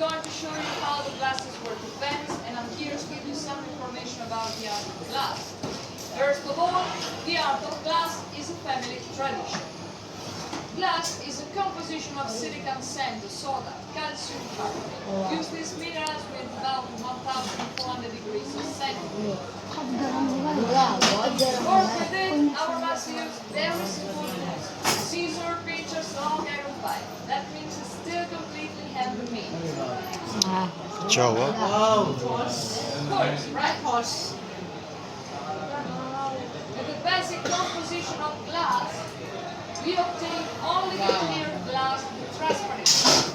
going to show you how the glasses work in Venice, and I'm here to give you some information about the art of glass. First of all, the art of glass is a family tradition. Glass is a composition of silicon sand, soda, calcium carbonate. Use these minerals with about 1,400 degrees centigrade. To work with it, our masters use very simple tools. Scissor, pinchers, long iron pipe. That means it's still completely handmade. Ciao. Of course, right? With the basic composition of glass, we obtain only the clear glass with transparency.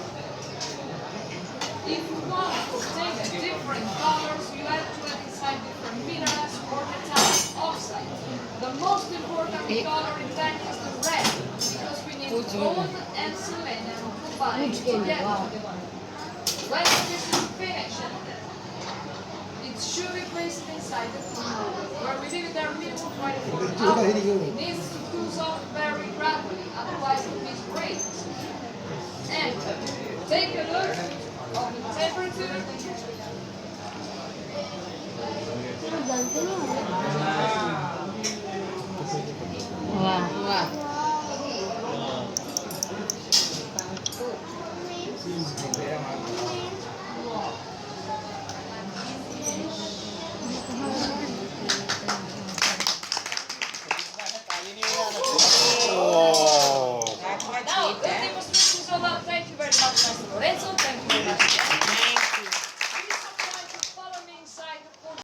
If you want to obtain different colors, you have to add inside different minerals or metallic oxide. The most important color in that is the red, because we need gold and selenium combined together. When this is finished, it should be placed inside the cooler, where we leave it there minimum 24 hours. It needs to cool off very gradually, otherwise